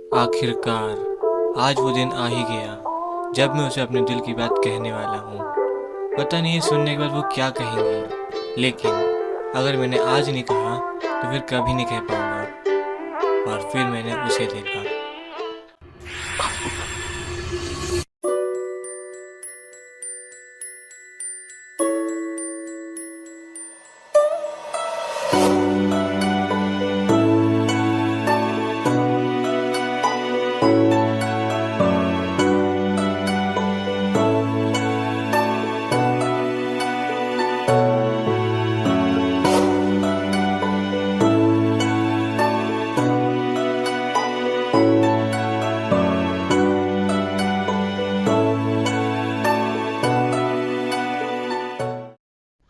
आखिरकार आज वो दिन आ ही गया जब मैं उसे अपने दिल की बात कहने वाला हूँ। पता नहीं सुनने के बाद वो क्या कहेंगी, लेकिन अगर मैंने आज नहीं कहा तो फिर कभी नहीं कह पाऊंगा। और फिर मैंने उसे देखा।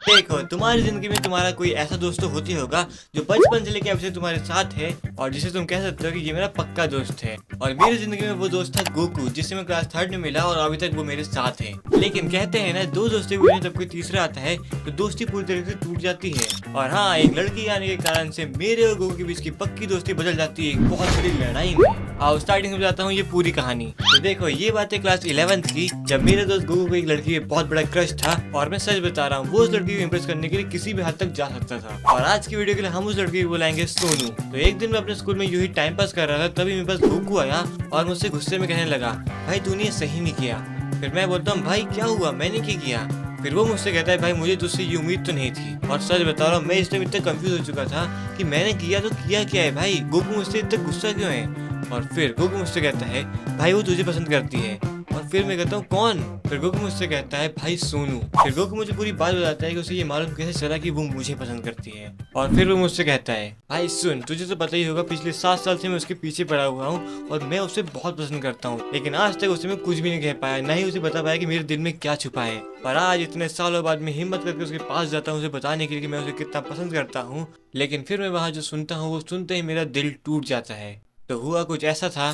देखो, तुम्हारी जिंदगी में तुम्हारा कोई ऐसा दोस्त तो होती होगा जो बचपन से लेकर अब से तुम्हारे साथ है और जिसे तुम कह सकते हो कि ये मेरा पक्का दोस्त है। और मेरी जिंदगी में वो दोस्त था गोकू, जिससे मैं क्लास 3rd में मिला और अभी तक वो मेरे साथ है। लेकिन कहते हैं ना, दो दोस्ती हुई जब कोई तीसरा आता है तो दोस्ती पूरी तरीके से टूट जाती है। और हाँ, एक लड़की आने के कारण से मेरे और गोकू के बीच की पक्की दोस्ती बदल जाती है एक बहुत बड़ी लड़ाई में। आओ स्टार्टिंग में बताता हूँ ये पूरी कहानी। तो देखो, ये बात है क्लास 11th की, जब मेरे दोस्त गोकू को एक लड़की पे बहुत बड़ा क्रश था। और मैं सच बता रहा हूँ, वो उस लड़की को इम्प्रेस करने के लिए किसी भी हद तक जा सकता था। और आज की वीडियो के लिए हम उस लड़की को बुलाएंगे सोनू। तो एक दिन मैं अपने स्कूल में यूं ही टाइम पास कर रहा था, तभी मेरे पास गोकू आया और मुझसे गुस्से में कहने लगा, भाई तूने ये सही नहीं किया। फिर मैं बोलता हूँ, भाई क्या हुआ, मैंने क्या किया? फिर वो मुझसे कहता है, भाई मुझे तुझसे ये उम्मीद तो नहीं थी। और सच बता रहा हूँ, मैं इस टाइम इतना कंफ्यूज हो चुका था कि मैंने किया तो किया क्या है, भाई गोकू मुझसे इतना गुस्सा क्यों है? और फिर गोकू मुझसे कहता है, भाई वो तुझे पसंद करती है। और फिर मैं कहता हूँ, कौन? फिर गोकू मुझसे कहता है, भाई सोनू। फिर गोकू मुझे पूरी बात बताता है कि उसे ये मालूम कैसे चला कि वो मुझे पसंद करती है। और फिर वो मुझसे कहता है, भाई सुन, तुझे तो पता ही होगा पिछले 7 साल से मैं उसके पीछे पड़ा हुआ हूँ और मैं उसे बहुत पसंद करता हूँ, लेकिन आज तक उसे मैं कुछ भी नहीं कह पाया, ना ही उसे बता पाया कि मेरे दिल में क्या छुपा है। पर आज इतने सालों बाद मैं हिम्मत करके उसके पास जाता हूँ उसे बताने के लिए कि मैं उसे कितना पसंद करता हूँ। लेकिन फिर मैं वहाँ जो सुनता हूँ वो सुनते ही मेरा दिल टूट जाता है। तो हुआ कुछ ऐसा था।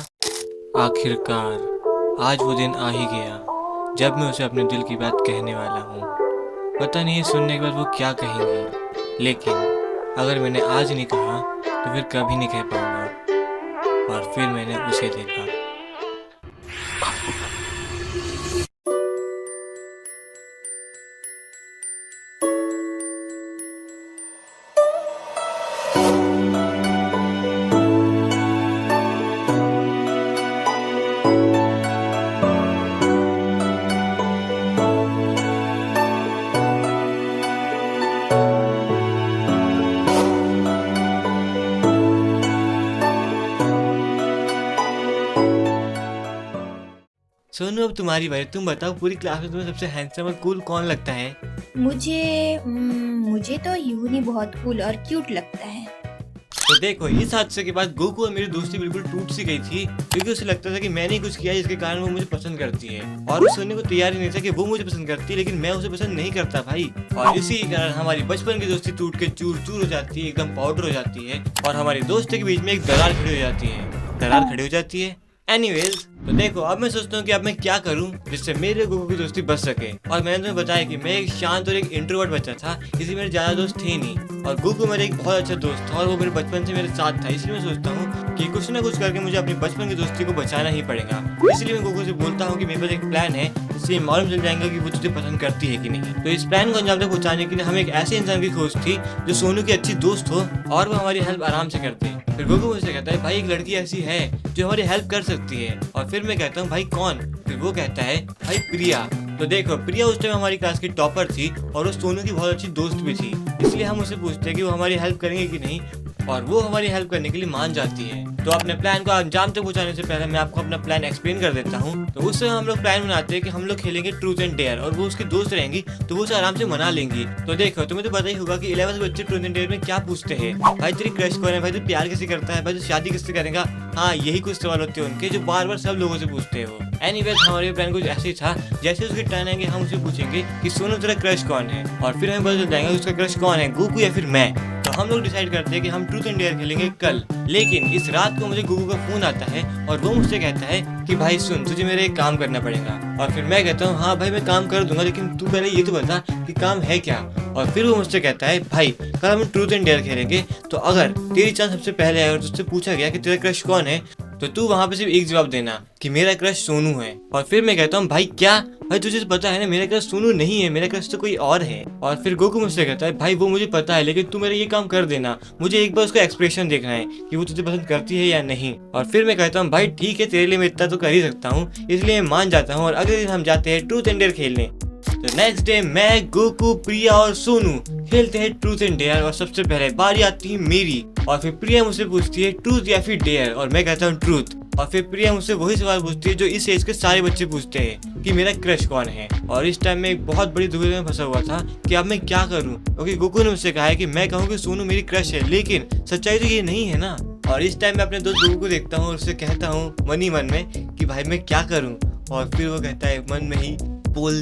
आखिरकार आज वो दिन आ ही गया जब मैं उसे अपने दिल की बात कहने वाला हूँ। पता नहीं सुनने के बाद वो क्या कहेंगी, लेकिन अगर मैंने आज नहीं कहा तो फिर कभी नहीं कह पाऊंगा। और फिर मैंने उसे देखा। सोनू, अब तुम्हारी बारी। तुम बताओ, पूरी क्लास में तुम्हें सबसे हैंडसम और कूल कौन लगता है? मुझे तो यूनी बहुत कूल और क्यूट लगता है। तो देखो, इस हादसे के बाद गोकू और मेरी दोस्ती बिल्कुल टूट सी गई थी, क्योंकि उसे लगता था कि मैंने कुछ किया जिसके कारण वो मुझे पसंद करती है। और वो सुनने को तैयार ही नहीं था कि वो मुझे पसंद करती है, लेकिन मैं उसे पसंद नहीं करता भाई। और इसी के कारण हमारी बचपन की दोस्ती टूट के चूर चूर हो जाती है, एकदम पाउडर हो जाती है। और हमारी दोस्ती के बीच में एक दरार खड़ी हो जाती है। दरार खड़ी हो जाती है। एनीवेज, तो देखो, अब मैं सोचता हूँ कि अब मैं क्या करूँ जिससे मेरे गोकू की दोस्ती बच सके। और मैंने तुम्हें बताया कि मैं एक शांत और एक इंट्रोवर्ट बच्चा था, इसलिए मेरे ज्यादा दोस्त थे नहीं। और गोकू मेरा एक बहुत अच्छा दोस्त था और वो मेरे बचपन से मेरे साथ था, इसलिए मैं सोचता हूँ कि कुछ ना कुछ करके मुझे अपनी बचपन की दोस्ती को बचाना ही पड़ेगा। इसलिए मैं गोकू से बोलता हूँ कि मेरे पास एक प्लान है जिससे मालूम चल जाएगा कि वो तुझे पसंद करती है कि नहीं। तो इस प्लान को अंजाम तक पहुँचाने के लिए हमें एक ऐसे इंसान की खोज थी जो सोनू की अच्छी दोस्त हो और वो हमारी हेल्प आराम से करते। फिर गोकू मुझसे कहता है, भाई एक लड़की ऐसी है जो हमारी हेल्प कर सकती है। और फिर मैं कहता हूँ, भाई कौन? फिर वो कहता है, भाई प्रिया। तो देखो, प्रिया उस टाइम हमारी क्लास की टॉपर थी और वो सोनू की बहुत अच्छी दोस्त भी थी, इसलिए हम उससे पूछते हैं कि वो हमारी हेल्प करेंगे कि नहीं। और वो हमारी हेल्प करने के लिए मान जाती है। तो अपने प्लान को अंजाम तक पहुंचाने से पहले मैं आपको अपना प्लान एक्सप्लेन कर देता हूँ। तो उससे हम लोग प्लान बनाते हैं कि हम लोग खेलेंगे ट्रूथ एंड डेयर, और वो उसकी दोस्त रहेंगी तो वो उसे आराम से मना लेंगी। तो देखो, तुम्हें तो पता ही होगा कि 11th बच्चे ट्रूथ एंड डेयर में क्या पूछते हैं, भाई तेरी क्रश कौन है, भाई तू प्यार किससे करता है, भाई तू शादी किससे करेगा। हाँ, यही कुछ सवाल होते हैं उनके जो बार बार सब लोगों से पूछते हैं वो। एनीवेज, हमारे प्लान कुछ ऐसे ही था, जैसे उसके टर्न आएंगे हम उसे पूछेंगे कि सोनू तेरा क्रश कौन है, और फिर हमें पता चल जाएगा उसका क्रश कौन है, गोकू या फिर मैं। तो हम लोग डिसाइड करते हैं कि हम ट्रूथ एंड डेयर खेलेंगे कल। लेकिन इस रात को मुझे गोकू का फोन आता है और वो मुझसे कहता है कि भाई सुन, तुझे मेरे एक काम करना पड़ेगा। और फिर मैं कहता हूँ, हाँ भाई मैं काम कर दूंगा, लेकिन तू पहले ये तो बता कि काम है क्या। और फिर वो मुझसे कहता है, भाई कल हम ट्रूथ एंड डेयर खेलेंगे, तो अगर तेरी चांस सबसे पहले आए और तुझसे पूछा गया कि तेरा क्रश कौन है, तो तू वहाँ पे सिर्फ एक जवाब देना कि मेरा क्रश सोनू है। और फिर मैं कहता हूँ भाई क्या, भाई तुझे तो पता है ना मेरा क्रश सोनू नहीं है, मेरा क्रश तो कोई और है। और फिर गोकू मुझसे कहता है भाई वो मुझे पता है, लेकिन तू मेरा ये काम कर देना, मुझे एक बार उसका एक्सप्रेशन देखना है कि वो तुझे पसंद करती है या नहीं। और फिर मैं कहता हूँ भाई ठीक है, तेरे लिए मैं इतना तो कर ही सकता हूँ, इसलिए मैं मान जाता हूँ। और अगले दिन हम जाते हैं ट्रूथ एंड डेयर खेलने। तो नेक्स्ट डे मैं, गोकू, प्रिया और सोनू खेलते हैं ट्रूथ एंड डेयर। और सबसे पहले बारी आती है मेरी। और फिर प्रिया मुझसे पूछती है ट्रूथ या फिर डेयर, और मैं कहता हूँ ट्रूथ। और फिर प्रिया मुझसे वही सवाल पूछती है जो इस एज के सारे बच्चे पूछते हैं कि मेरा क्रश कौन है। और इस टाइम मैं एक बहुत बड़ी दुविधा में फंसा हुआ था कि अब मैं क्या करूं, क्योंकि गोकू ने मुझसे कहा है कि मैं कहूँ कि सोनू मेरी क्रश है, लेकिन सच्चाई तो ये नहीं है ना। और इस टाइम मैं अपने दोस्त गोकू को देखता हूँ और उससे कहता हूँ मन ही मन में कि भाई मैं क्या करूँ। और फिर वो कहता है मन में ही बोल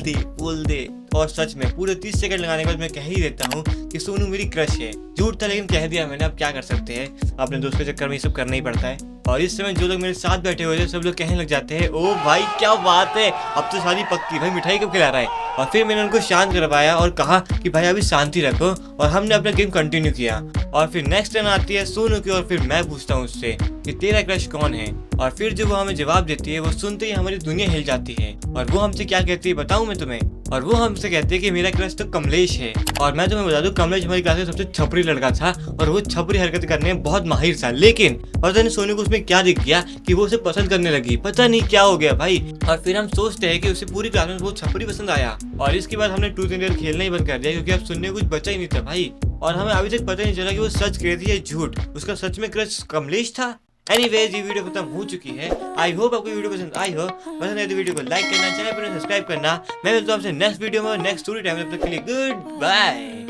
दे। और सच में पूरे 30 सेकंड लगाने के बाद मैं कह ही देता हूँ कि सोनू मेरी क्रश है। झूठ था लेकिन कह दिया मैंने, अब क्या कर सकते हैं, अपने दोस्त के चक्कर में ये सब करना ही पड़ता है। और इस समय जो लोग मेरे साथ बैठे हुए थे सब लोग कहने लग जाते हैं ओ भाई क्या बात है, अब तो शादी पक्की, भाई मिठाई कब खिला रहा है। और फिर मैंने उनको शांत करवाया और कहा कि भाई अभी शांति रखो, और हमने अपना गेम कंटिन्यू किया। और फिर नेक्स्ट टर्न आती है सोनू की, और फिर मैं पूछता हूँ उससे कि तेरा क्रश कौन है। और फिर जो वो हमें जवाब देती है वो सुनते ही हमारी दुनिया हिल जाती है। और वो हमसे क्या कहती है बताऊं मैं तुम्हें, और वो हमसे कहती है कि मेरा क्रश तो कमलेश है। और मैं तुम्हें बता दूं कमलेश हमारी क्लास में सबसे छपरी लड़का था, और वो छपरी हरकत करने में बहुत माहिर था, लेकिन पता नहीं सोनू को उसमें क्या दिख गया कि वो उसे पसंद करने लगी, पता नहीं क्या हो गया भाई। और फिर हम सोचते हैं कि उसे पूरी क्लास में बहुत छपरी पसंद आया। और इसके बाद हमने ट्रूथ एंड डेयर खेलना ही बंद कर दिया, क्योंकि अब सुनने को कुछ बचा ही नहीं था भाई। और हमें अभी तक पता नहीं चला कि वो सच कह रही है झूठ, उसका सच में क्रश कमलेश था। एनीवेज ये वीडियो खत्म हो चुकी है। आई होप आपको वीडियो पसंद आई हो। पसंद है तो वीडियो को लाइक करना, चैनल पर सब्सक्राइब करना। मैं मिलता हूं आपसे नेक्स्ट वीडियो में नेक्स्ट स्टोरी टाइम। तब तक के लिए गुड बाय।